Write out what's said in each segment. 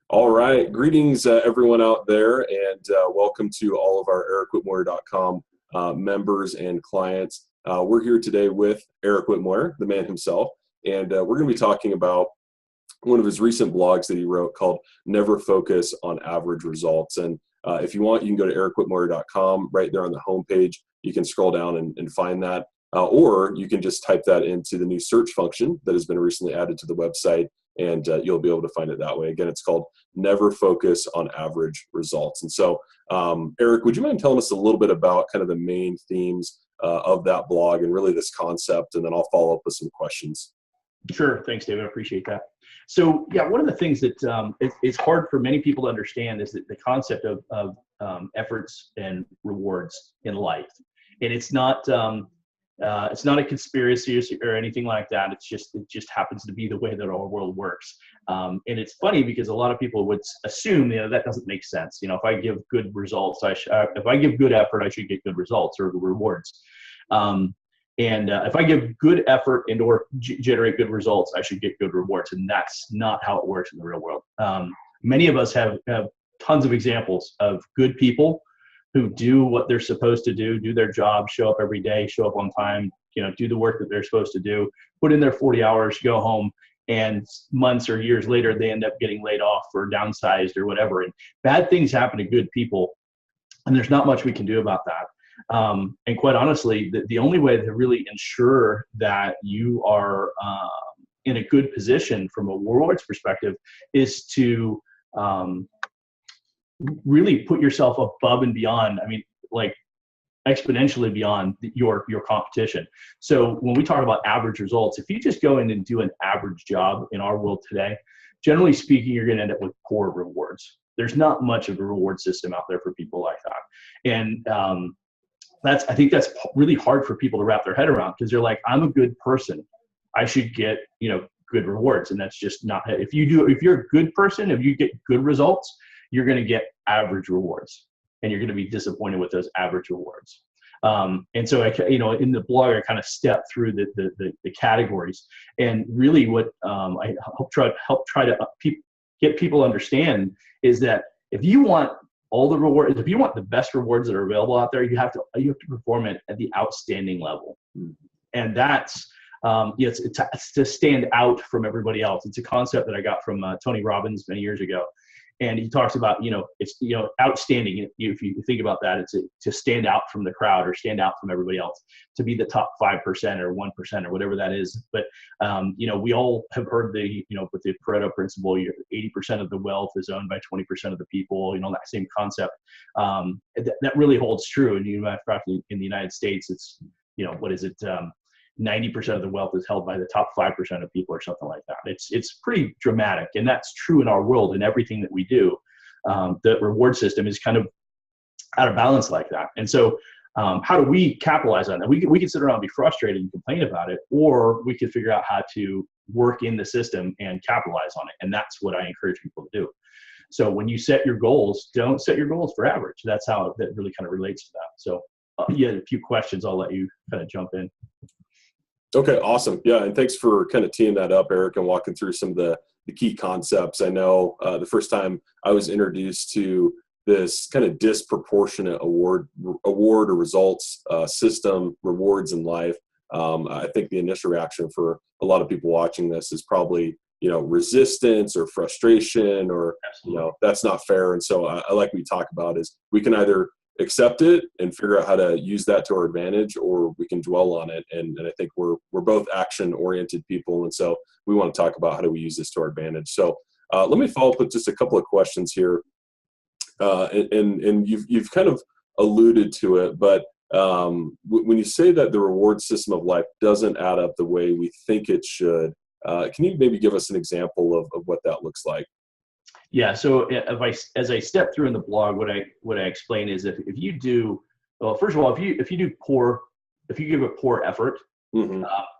All right. Greetings, everyone out there, and welcome to all of our EricWhitmoyer.com members and clients. We're here today with Eric Whitmoyer, the man himself, and we're going to be talking about one of his recent blogs that he wrote called Never Focus on Average Results. And if you want, you can go to EricWhitmoyer.com. Right there on the homepage, you can scroll down and find that. Or you can just type that into the new search function that has been recently added to the website, and you'll be able to find it that way. Again, it's called Never Focus on Average Results. And so, Eric, would you mind telling us a little bit about kind of the main themes of that blog and really this concept, and then I'll follow up with some questions. Sure. Thanks, David. I appreciate that. So, yeah, one of the things that it's hard for many people to understand is that the concept of efforts and rewards in life. And it's not a conspiracy or anything like that. It just happens to be the way that our world works. And it's funny because a lot of people would assume, that doesn't make sense. If I give good results, if I give good effort, I should get good results or rewards. If I give good effort and or generate good results, I should get good rewards. And that's not how it works in the real world. Many of us have tons of examples of good people who do what they're supposed to do their job, show up every day, show up on time, do the work that they're supposed to do, put in their 40 hours, go home, and months or years later, they end up getting laid off or downsized or whatever. And bad things happen to good people, and there's not much we can do about that. And quite honestly, the only way to really ensure that you are in a good position from a rewards perspective is to really put yourself above and beyond. I mean, like exponentially beyond your competition. So when we talk about average results, if you just go in and do an average job in our world today, generally speaking, you're going to end up with poor rewards. There's not much of a reward system out there for people like that. And I think that's really hard for people to wrap their head around, because they're like, I'm a good person, I should get, good rewards. And that's just not, if you're a good person, if you get good results, you're going to get average rewards, and you're going to be disappointed with those average rewards. And so, in the blog, I kind of step through the categories, and really what I help try to get people to understand is that if you want all the rewards, if you want the best rewards that are available out there, you have to perform it at the outstanding level, and that's it's to stand out from everybody else. It's a concept that I got from Tony Robbins many years ago. And he talks about, it's, outstanding. If you think about that, it's to stand out from the crowd or stand out from everybody else, to be the top 5% or 1% or whatever that is. But, we all have heard with the Pareto principle, 80% of the wealth is owned by 20% of the people, that same concept. That really holds true. And, in fact, in the United States, it's, 90% of the wealth is held by the top 5% of people or something like that. It's pretty dramatic. And that's true in our world and everything that we do. The reward system is kind of out of balance like that. And so how do we capitalize on that? We can sit around and be frustrated and complain about it, or we can figure out how to work in the system and capitalize on it. And that's what I encourage people to do. So when you set your goals, don't set your goals for average. That's how that really kind of relates to that. So you had a few questions. I'll let you kind of jump in. Okay, awesome. Yeah, and thanks for kind of teeing that up, Eric, and walking through some of the key concepts. I know the first time I was introduced to this kind of disproportionate award or results system, rewards in life, I think the initial reaction for a lot of people watching this is probably, resistance or frustration or, that's not fair. And so I like what you talk about is we can either accept it and figure out how to use that to our advantage, or we can dwell on it. And I think we're both action oriented people. And so we want to talk about how do we use this to our advantage. So let me follow up with just a couple of questions here. And you've kind of alluded to it, but when you say that the reward system of life doesn't add up the way we think it should, can you maybe give us an example of what that looks like? Yeah. So as I step through in the blog, what I explain is if you do, well, first of all, if you give a poor effort,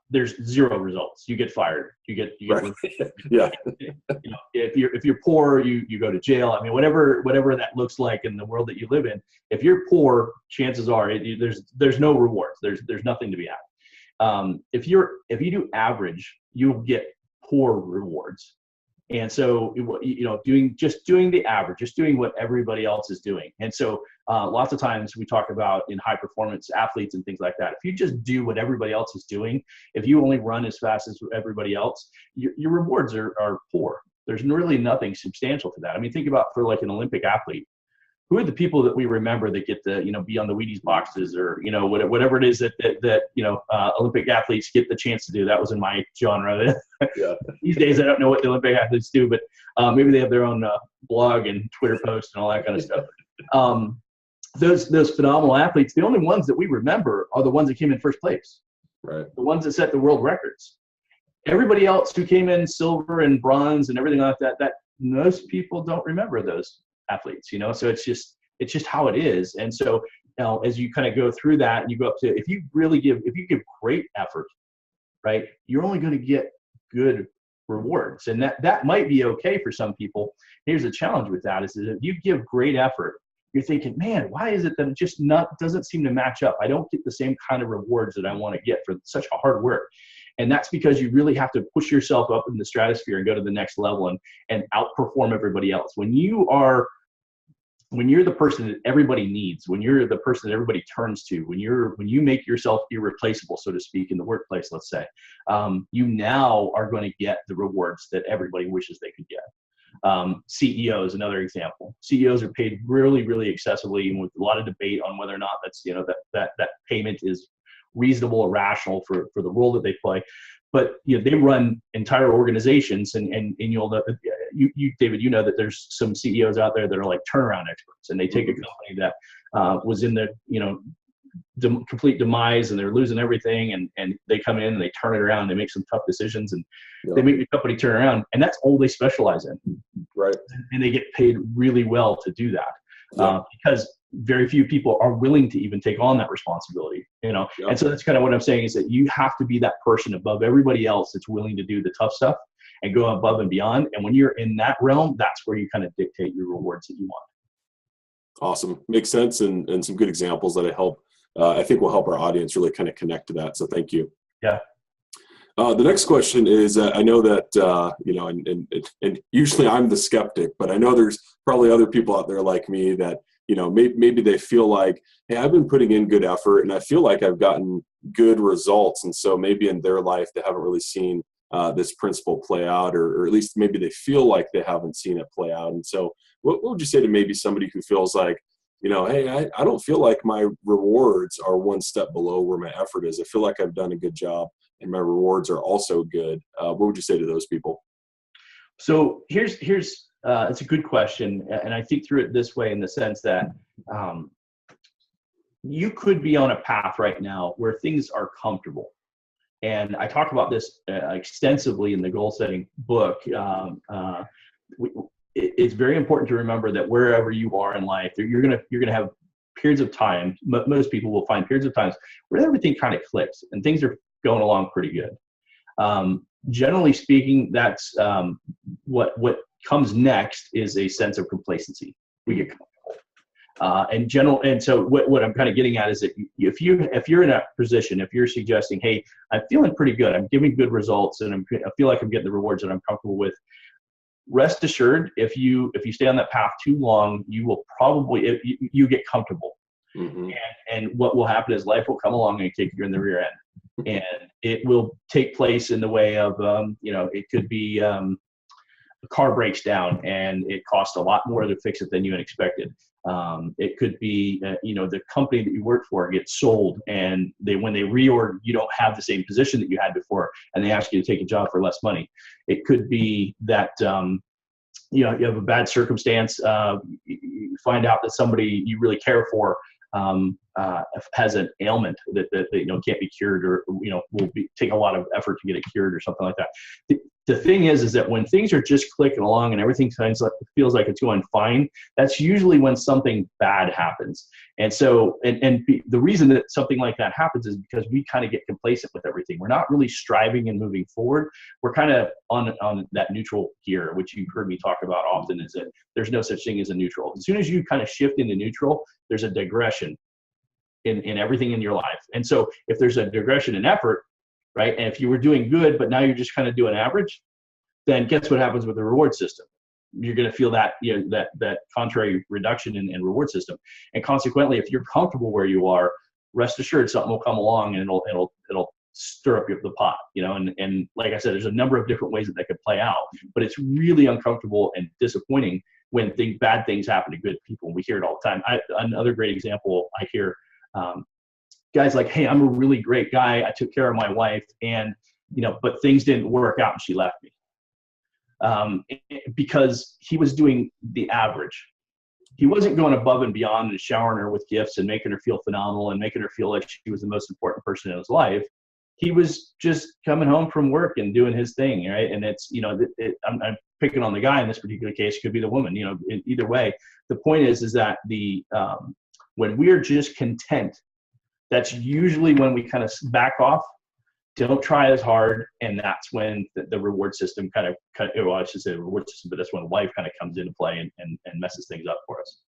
there's zero results. You get fired. You get right. Yeah. If you're poor, you go to jail. I mean, whatever that looks like in the world that you live in, if you're poor, chances are there's no rewards. There's nothing to be had. If you do average, you'll get poor rewards. And so, doing the average, just doing what everybody else is doing. And so lots of times we talk about in high performance athletes and things like that. If you just do what everybody else is doing, if you only run as fast as everybody else, your rewards are poor. There's really nothing substantial to that. I mean, think about for like an Olympic athlete. Who are the people that we remember that get to, be on the Wheaties boxes or, whatever it is that Olympic athletes get the chance to do? That was in my genre. Yeah. These days, I don't know what the Olympic athletes do, but maybe they have their own blog and Twitter posts and all that kind of stuff. Those phenomenal athletes, the only ones that we remember are the ones that came in first place. Right. The ones that set the world records. Everybody else who came in silver and bronze and everything like that most people don't remember those athletes, so it's just how it is. And so as you kind of go through that and you go up to, if you give great effort, right, you're only going to get good rewards. And that might be okay for some people. Here's the challenge with that is that if you give great effort, you're thinking, man, why is it that it just doesn't seem to match up? I don't get the same kind of rewards that I want to get for such a hard work. And that's because you really have to push yourself up in the stratosphere and go to the next level and outperform everybody else. When you're the person that everybody needs, when you're the person that everybody turns to, when you make yourself irreplaceable, so to speak, in the workplace, let's say, you now are going to get the rewards that everybody wishes they could get. CEOs, another example. CEOs are paid really, really excessively, and with a lot of debate on whether or not that's that payment is reasonable or rational for the role that they play. But they run entire organizations, and you'll know, you David, that there's some CEOs out there that are like turnaround experts, and they take a company that was in the complete demise and they're losing everything, and they come in and they turn it around, and they make some tough decisions, and they make the company turn around, and that's all they specialize in. Right. And they get paid really well to do that, because very few people are willing to even take on that responsibility, And so that's kind of what I'm saying is that you have to be that person above everybody else that's willing to do the tough stuff and go above and beyond. And when you're in that realm, that's where you kind of dictate your rewards that you want. Awesome. Makes sense. And some good examples that I think will help our audience really kind of connect to that. So thank you. Yeah. The next question is, I know that, and usually I'm the skeptic, but I know there's probably other people out there like me that, maybe they feel like, hey, I've been putting in good effort and I feel like I've gotten good results. And so maybe in their life, they haven't really seen this principle play out, or at least maybe they feel like they haven't seen it play out. And so what would you say to maybe somebody who feels like, hey, I don't feel like my rewards are one step below where my effort is. I feel like I've done a good job and my rewards are also good. What would you say to those people? So here's it's a good question. And I think through it this way, in the sense that you could be on a path right now where things are comfortable. And I talk about this extensively in the goal setting book. It's very important to remember that wherever you are in life, you're gonna have periods of time. Most people will find periods of times where everything kind of clicks and things are going along pretty good. Generally speaking, that's what comes next is a sense of complacency. We get comfortable. And so what I'm kind of getting at is that if you're in a position, if you're suggesting, hey, I'm feeling pretty good, I'm giving good results, and I feel like I'm getting the rewards that I'm comfortable with, rest assured, if you stay on that path too long, you will probably you get comfortable. Mm-hmm. And what will happen is life will come along and kick you in the rear end, and it will take place in the way of it could be a car breaks down and it costs a lot more to fix it than you had expected. It could be the company that you work for gets sold, and when they reorg, you don't have the same position that you had before, and they ask you to take a job for less money. It could be that you have a bad circumstance. You find out that somebody you really care for has an ailment that can't be cured, or will take a lot of effort to get it cured, or something like that. The thing is that when things are just clicking along and everything feels like it's going fine, that's usually when something bad happens. And so, the reason that something like that happens is because we kind of get complacent with everything. We're not really striving and moving forward. We're kind of on that neutral gear, which you've heard me talk about often, is that there's no such thing as a neutral. As soon as you kind of shift into neutral, there's a digression in everything in your life. And so if there's a digression in effort, right, and if you were doing good, but now you're just kind of doing average, then guess what happens with the reward system? You're going to feel that, that contrary reduction in reward system. And consequently, if you're comfortable where you are, rest assured something will come along and it'll stir up the pot, and like I said, there's a number of different ways that could play out, but it's really uncomfortable and disappointing when bad things happen to good people. We hear it all the time. Another great example I hear, guys like, hey, I'm a really great guy. I took care of my wife and, but things didn't work out and she left me. Because he was doing the average. He wasn't going above and beyond and showering her with gifts and making her feel phenomenal and making her feel like she was the most important person in his life. He was just coming home from work and doing his thing, right? And it's, I'm picking on the guy in this particular case, could be the woman, either way. The point is that when we're just content, that's usually when we kind of back off, don't try as hard, and that's when the reward system I should say the reward system, but that's when life kind of comes into play and messes things up for us.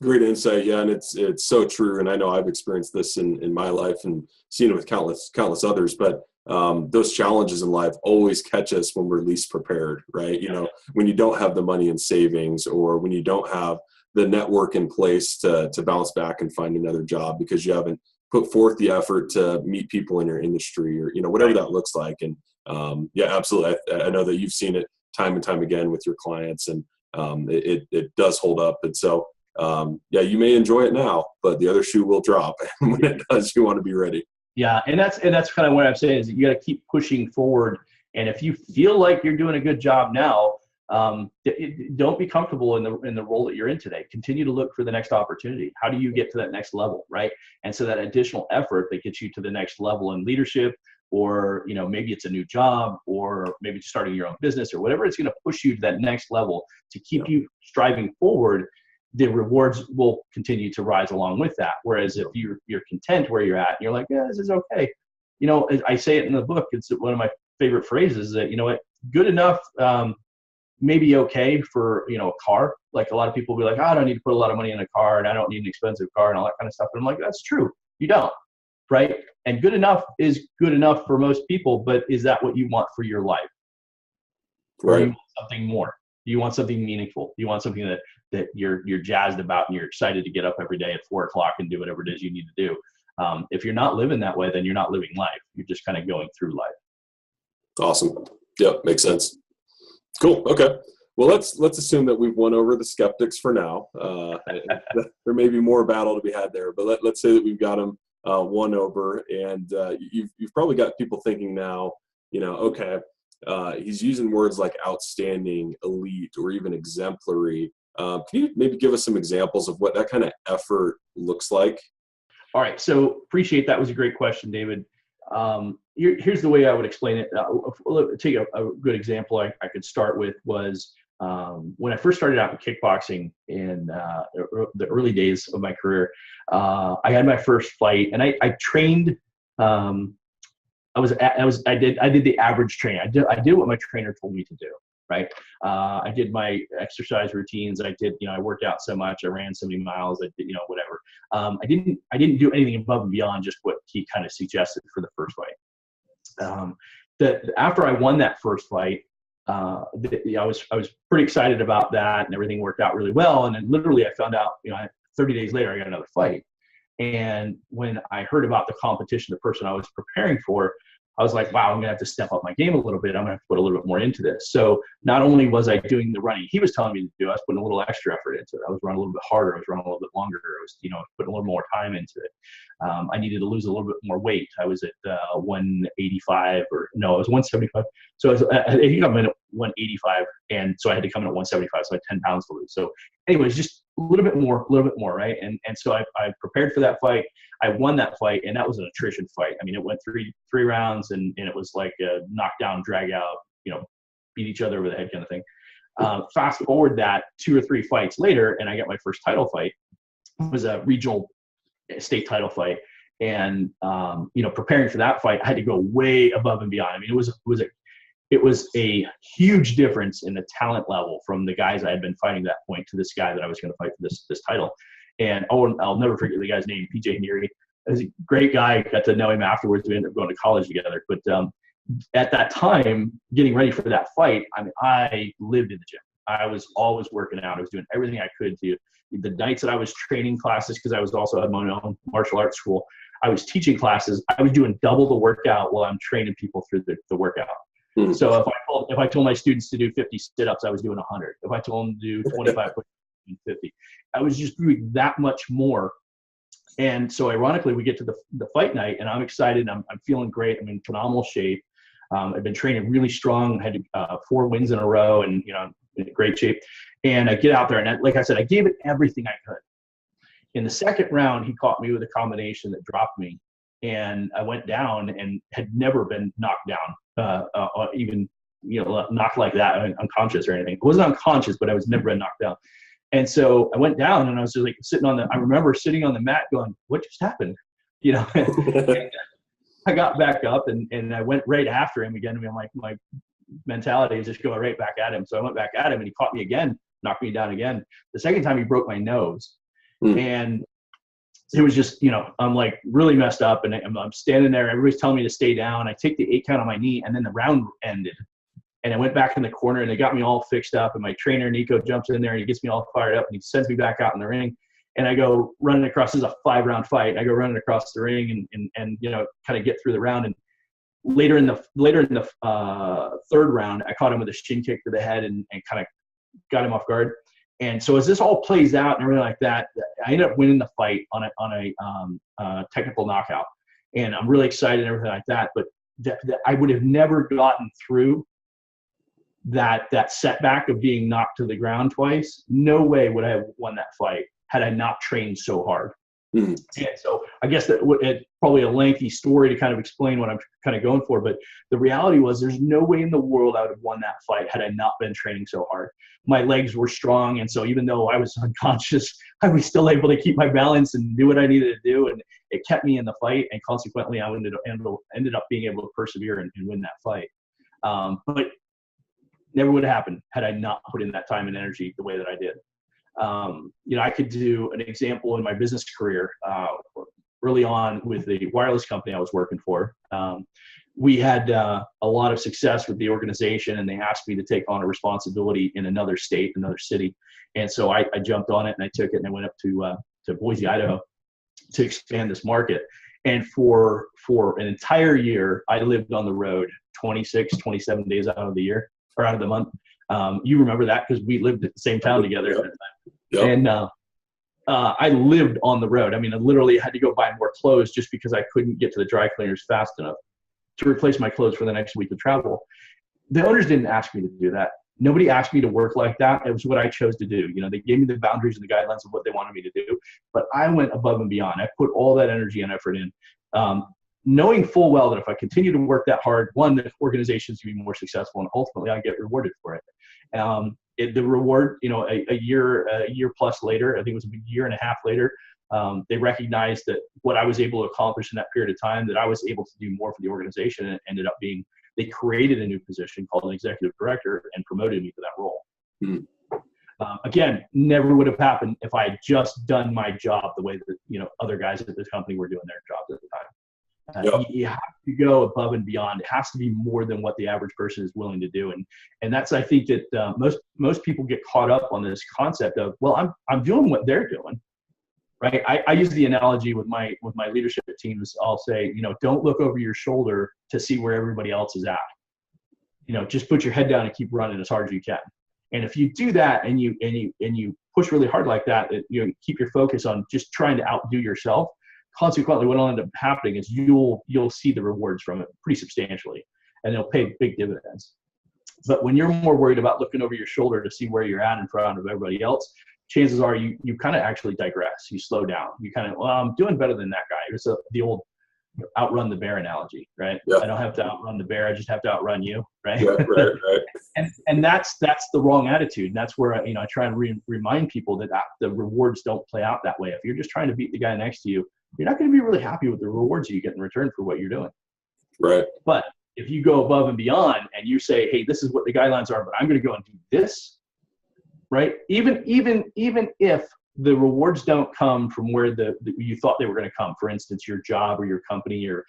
Great insight. Yeah. And it's so true. And I know I've experienced this in my life and seen it with countless others, but those challenges in life always catch us when we're least prepared, right? When you don't have the money in savings, or when you don't have the network in place to bounce back and find another job because you haven't put forth the effort to meet people in your industry, or, whatever that looks like. And yeah, absolutely. I know that you've seen it time and time again with your clients, and it does hold up. And so, yeah, you may enjoy it now, but the other shoe will drop. And when it does, you want to be ready. Yeah. And that's kind of what I'm saying is that you got to keep pushing forward. And if you feel like you're doing a good job now, don't be comfortable in the role that you're in today. Continue to look for the next opportunity. How do you get to that next level, right? And so that additional effort that gets you to the next level in leadership, or maybe it's a new job, or maybe starting your own business, or whatever, it's going to push you to that next level to keep you striving forward. The rewards will continue to rise along with that. Whereas if you're content where you're at, and you're like, yeah, this is okay. I say it in the book. It's one of my favorite phrases that, good enough. Maybe okay for, a car. Like a lot of people will be like, I don't need to put a lot of money in a car, and I don't need an expensive car and all that kind of stuff. And I'm like, that's true. You don't, right? And good enough is good enough for most people, but is that what you want for your life? Right. Or do you want something more? Do you want something meaningful? Do you want something that you're jazzed about and you're excited to get up every day at 4 o'clock and do whatever it is you need to do? If you're not living that way, then you're not living life. You're just kind of going through life. Awesome. Yep. Makes sense. Cool. Okay. Well, let's assume that we've won over the skeptics for now. There may be more battle to be had there, but let's say that we've got them won over, and you've probably got people thinking now, okay, he's using words like outstanding, elite, or even exemplary. Can you maybe give us some examples of what that kind of effort looks like? All right. So appreciate that. Was a great question, David. Here's the way I would explain it. Take a good example I could start with was when I first started out in kickboxing in the early days of my career. I had my first fight, and I trained. I did the average training. I did what my trainer told me to do. Right. I did my exercise routines. I worked out so much. I ran so many miles. I did, whatever. I didn't do anything above and beyond just what he kind of suggested for the first fight. After I won that first fight, I was pretty excited about that, and everything worked out really well. And then literally I found out, 30 days later, I got another fight. And when I heard about the competition, the person I was preparing for, I was like, wow, I'm going to have to step up my game a little bit. I'm going to have to put a little bit more into this. So not only was I doing the running he was telling me to do, I was putting a little extra effort into it. I was running a little bit harder. I was running a little bit longer. I was, putting a little more time into it. I needed to lose a little bit more weight. I was at 185 I was 175. So I think I'm at 185. And so I had to come in at 175. So I had 10 pounds to lose. So anyways, just a little bit more, right? And so I prepared for that fight. I won that fight, and that was an attrition fight. I mean, it went three rounds, and it was like a knockdown, drag out, beat each other over the head kind of thing. Fast forward that 2 or 3 fights later, and I got my first title fight. It was a regional state title fight. And, preparing for that fight, I had to go way above and beyond. I mean, it was a huge difference in the talent level from the guys I had been fighting at that point to this guy that I was going to fight for this title. And I'll never forget the guy's name, PJ Neary. He was a great guy. Got to know him afterwards. We ended up going to college together. But at that time, getting ready for that fight, I mean, I lived in the gym. I was always working out. I was doing everything I could to. The nights that I was training classes, because I was also at my own martial arts school, I was teaching classes. I was doing double the workout while I'm training people through the workout. Mm-hmm. So if I told my students to do 50 sit-ups, I was doing 100. If I told them to do 25 push-ups, 50. I was just doing that much more. And so ironically, we get to the fight night, and I'm excited. I'm feeling great. I'm in phenomenal shape. I've been training really strong. Had 4 wins in a row, and in great shape. And I get out there, and like I said, I gave it everything I could. In the second round, he caught me with a combination that dropped me, and I went down and had never been knocked down, even knocked like that, unconscious or anything. I wasn't unconscious, but I was never been knocked down. And so I went down, and I was just like I remember sitting on the mat going, "What just happened?" I got back up and I went right after him again. I mean, my mentality is just going right back at him. So I went back at him, and he caught me again, knocked me down again. The second time he broke my nose. And it was just, I'm like really messed up, and I'm standing there. Everybody's telling me to stay down. I take the 8 count on my knee, and then the round ended. And I went back in the corner, and they got me all fixed up. And my trainer, Nico, jumps in there, and he gets me all fired up, and he sends me back out in the ring. And I go running across. This is a 5-round fight. I go running across the ring and kind of get through the round. And later in the third round, I caught him with a shin kick to the head and kind of got him off guard. And so as this all plays out and everything like that, I ended up winning the fight on a technical knockout. And I'm really excited and everything like that. But I would have never gotten through that setback of being knocked to the ground twice. No way would I have won that fight had I not trained so hard. Mm-hmm. And so I guess it's probably a lengthy story to kind of explain what I'm kind of going for, but the reality was there's no way in the world I would have won that fight had I not been training so hard. My legs were strong, and so even though I was unconscious, I was still able to keep my balance and do what I needed to do, and it kept me in the fight, and consequently I ended up being able to persevere and win that fight. But never would have happened had I not put in that time and energy the way that I did. I could do an example in my business career early on with the wireless company I was working for. We had a lot of success with the organization, and they asked me to take on a responsibility in another state, another city. And so I jumped on it, and I took it, and I went up to Boise, Idaho to expand this market. And for an entire year, I lived on the road 26, 27 days out of the year or out of the month. You remember that because we lived at the same town together at that time. Yep. And I lived on the road. I mean, I literally had to go buy more clothes just because I couldn't get to the dry cleaners fast enough to replace my clothes for the next week of travel. The owners didn't ask me to do that. Nobody asked me to work like that. It was what I chose to do. They gave me the boundaries and the guidelines of what they wanted me to do, but I went above and beyond. I put all that energy and effort in, knowing full well that if I continue to work that hard, one, the organization's going to be more successful, and ultimately I get rewarded for it. The reward, a year plus later, I think it was a year and a half later, they recognized that what I was able to accomplish in that period of time, that I was able to do more for the organization, and it ended up being, they created a new position called an executive director and promoted me to that role. Mm-hmm. Again, never would have happened if I had just done my job the way that, other guys at this company were doing their jobs at the time. Yep. You have to go above and beyond. It has to be more than what the average person is willing to do. And that's, I think that most people get caught up on this concept of, well, I'm doing what they're doing. Right. I use the analogy with my leadership teams. I'll say, don't look over your shoulder to see where everybody else is at. Just put your head down and keep running as hard as you can. And if you do that and you push really hard like that, keep your focus on just trying to outdo yourself. Consequently, what will end up happening is you'll see the rewards from it pretty substantially, and they'll pay big dividends. But when you're more worried about looking over your shoulder to see where you're at in front of everybody else, chances are you kind of actually digress. You slow down. You kind of, well, I'm doing better than that guy. It's the old outrun the bear analogy, right? Yep. I don't have to outrun the bear. I just have to outrun you, right? Yep, right. and that's the wrong attitude. And that's where I try and remind people that the rewards don't play out that way. If you're just trying to beat the guy next to you, you're not going to be really happy with the rewards you get in return for what you're doing. Right. But if you go above and beyond and you say, hey, this is what the guidelines are, but I'm going to go and do this, right? Even if the rewards don't come from where you thought they were going to come. For instance, your job or your company, or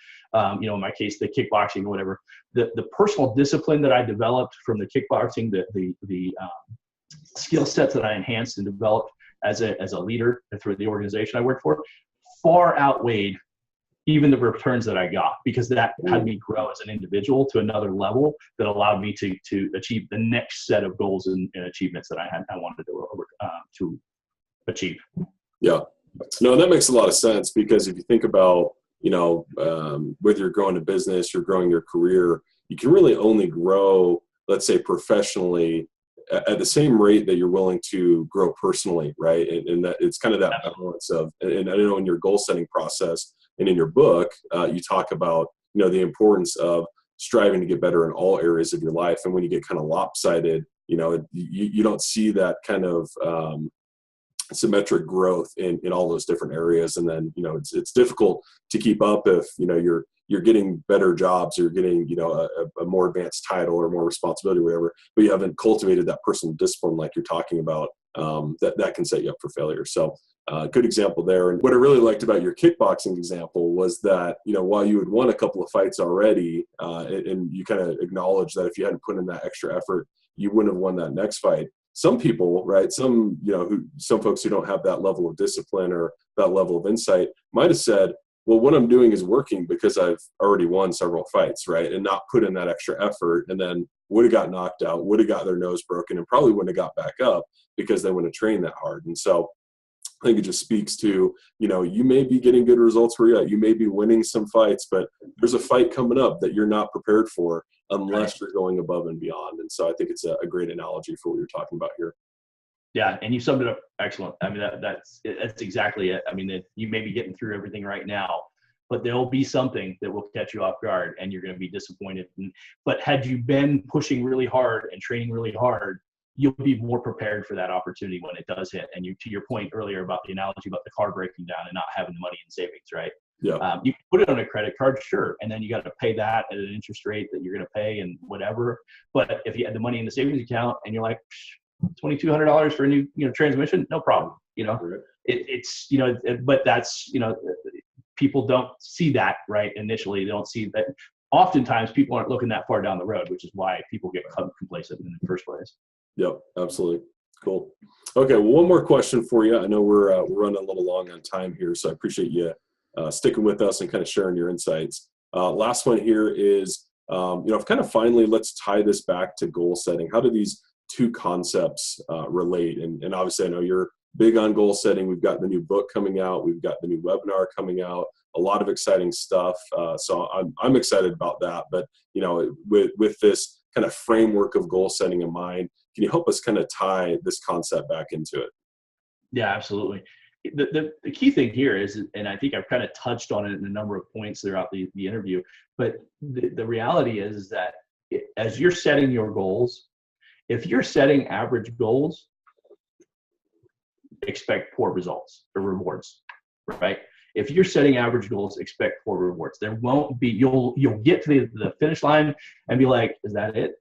in my case, the kickboxing or whatever. The personal discipline that I developed from the kickboxing, the skill sets that I enhanced and developed as a leader through the organization I worked for, far outweighed even the returns that I got, because that had me grow as an individual to another level that allowed me to achieve the next set of goals and achievements that I wanted to achieve. Yeah, no, that makes a lot of sense, because if you think about, whether you're growing a business, you're growing your career, you can really only grow, let's say professionally, at the same rate that you're willing to grow personally, right? And that it's kind of that balance of, and I know in your goal setting process and in your book, you talk about, the importance of striving to get better in all areas of your life. And when you get kind of lopsided, you don't see that kind of symmetric growth in all those different areas. And then, it's difficult to keep up if, you're getting better jobs, or you're getting, a more advanced title or more responsibility or whatever, but you haven't cultivated that personal discipline like you're talking about, that can set you up for failure. So good example there. And what I really liked about your kickboxing example was that, while you had won a couple of fights already, and you kind of acknowledged that if you hadn't put in that extra effort, you wouldn't have won that next fight. Some people, right, some folks who don't have that level of discipline or that level of insight might have said, well, what I'm doing is working because I've already won several fights, right, and not put in that extra effort, and then would have got knocked out, would have got their nose broken, and probably wouldn't have got back up because they wouldn't have trained that hard. And so I think it just speaks to, you may be getting good results where you're at. You may be winning some fights, but there's a fight coming up that you're not prepared for unless you're going above and beyond. And so I think it's a great analogy for what you're talking about here. Yeah, and you summed it up excellent. I mean, that's exactly it. I mean, you may be getting through everything right now, but there'll be something that will catch you off guard, and you're going to be disappointed. But had you been pushing really hard and training really hard, you'll be more prepared for that opportunity when it does hit. And to your point earlier about the analogy about the car breaking down and not having the money in savings, right? Yeah. You can put it on a credit card, sure, and then you got to pay that at an interest rate that you're going to pay and whatever. But if you had the money in the savings account and you're like, $2,200 for a new transmission, no problem. But that's people don't see that, right? Initially, they don't see that. Oftentimes, people aren't looking that far down the road, which is why people get complacent in the first place. Yep, absolutely. Cool. Okay, well, one more question for you. I know we're running a little long on time here, so I appreciate you sticking with us and kind of sharing your insights. Last one here is, kind of finally, let's tie this back to goal setting. How do these two concepts relate? And obviously, I know you're big on goal setting. We've got the new book coming out. We've got the new webinar coming out. A lot of exciting stuff. So I'm excited about that. But with this kind of framework of goal setting in mind, can you help us kind of tie this concept back into it? Yeah, absolutely. The key thing here is, and I think I've kind of touched on it in a number of points throughout the interview, but the reality is that as you're setting your goals, if you're setting average goals, expect poor results or rewards, right? If you're setting average goals, expect poor rewards. There won't be, you'll get to the finish line and be like, is that it?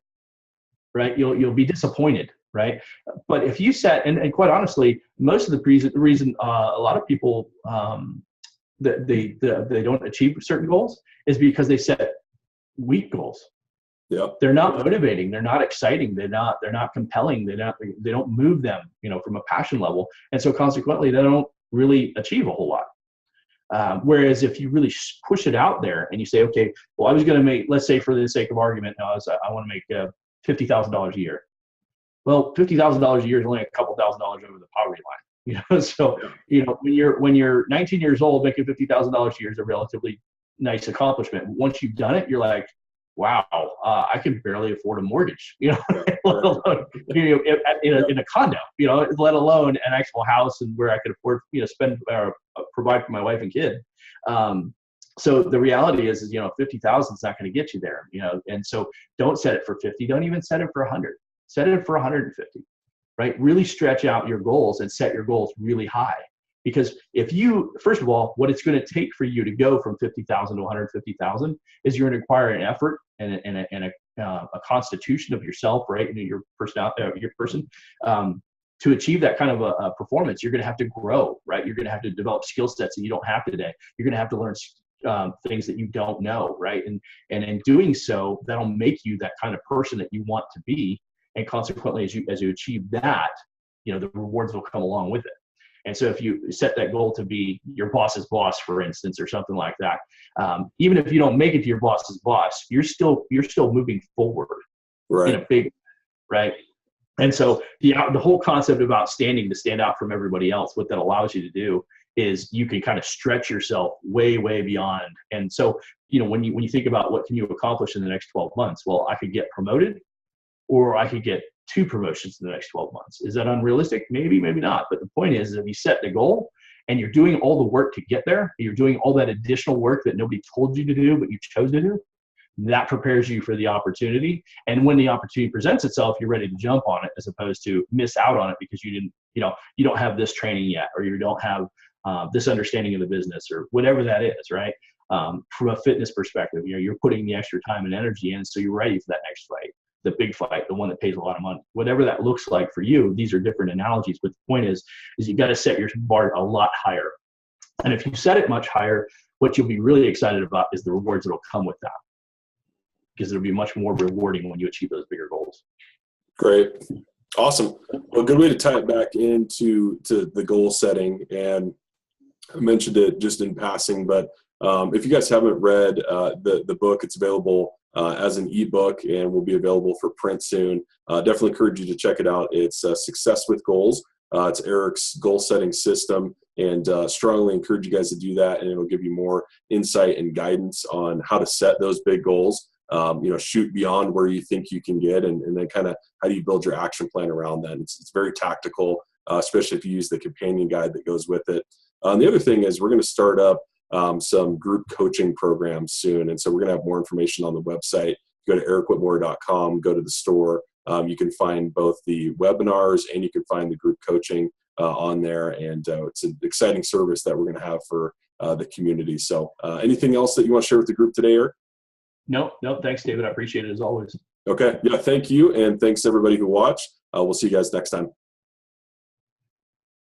Right? You'll be disappointed, right? But if you set, and quite honestly, most of the reason a lot of people that they don't achieve certain goals is because they set weak goals. Yeah. They're not motivating. They're not exciting. They're not compelling. They don't move them, from a passion level. And so consequently, they don't really achieve a whole lot. Whereas if you really push it out there and you say, okay, well, I was going to make, let's say for the sake of argument, I want to make $50,000 a year. Well, $50,000 a year is only a couple $1,000s over the poverty line. So, when you're 19 years old, making $50,000 a year is a relatively nice accomplishment. Once you've done it, you're like, wow, I can barely afford a mortgage, let alone in a condo, let alone an actual house and where I could afford, spend provide for my wife and kid. So the reality is 50,000 is not going to get you there, and so don't set it for 50. Don't even set it for 100. Set it for 150, right? Really stretch out your goals and set your goals really high. Because if you, first of all, what it's going to take for you to go from 50,000 to 150,000 is you're going to require an effort and a constitution of yourself, right? And your person. to achieve that kind of a performance, you're going to have to grow, right? You're going to have to develop skill sets that you don't have today. You're going to have to learn things that you don't know, right? And in doing so, that'll make you that kind of person that you want to be. And consequently, as you achieve that, the rewards will come along with it. And so if you set that goal to be your boss's boss, for instance, or something like that, even if you don't make it to your boss's boss, you're still moving forward in a big, right? And so the whole concept about to stand out from everybody else, what that allows you to do is you can kind of stretch yourself way, way beyond. And so, when you think about what can you accomplish in the next 12 months, well, I could get promoted, or I could get 2 promotions in the next 12 months. Is that unrealistic? Maybe, maybe not. But the point is if you set the goal and you're doing all the work to get there, you're doing all that additional work that nobody told you to do, but you chose to do, that prepares you for the opportunity. And when the opportunity presents itself, you're ready to jump on it, as opposed to miss out on it because you didn't, you don't have this training yet, or you don't have this understanding of the business, or whatever that is, right? From a fitness perspective, you're putting the extra time and energy in, so you're ready for that next fight, the big fight, the one that pays a lot of money. Whatever that looks like for you, these are different analogies, but the point is you got to set your bar a lot higher. And if you set it much higher, what you'll be really excited about is the rewards that'll come with that, because it'll be much more rewarding when you achieve those bigger goals. Great. Awesome. Well, a good way to tie it back into the goal setting, and I mentioned it just in passing, but if you guys haven't read the book, it's available as an ebook and will be available for print soon. Definitely encourage you to check it out. It's Success with Goals. It's Eric's goal setting system, and strongly encourage you guys to do that, and it'll give you more insight and guidance on how to set those big goals. Shoot beyond where you think you can get, and then kind of how do you build your action plan around that. It's very tactical, especially if you use the companion guide that goes with it. The other thing is we're going to start up some group coaching programs soon, and so we're going to have more information on the website. Go to EricWhitmoyer.com, go to the store. You can find both the webinars and you can find the group coaching on there, and it's an exciting service that we're going to have for the community. So anything else that you want to share with the group today, Eric? No, thanks, David. I appreciate it as always. Okay. Yeah, thank you. And thanks everybody who watched. We'll see you guys next time.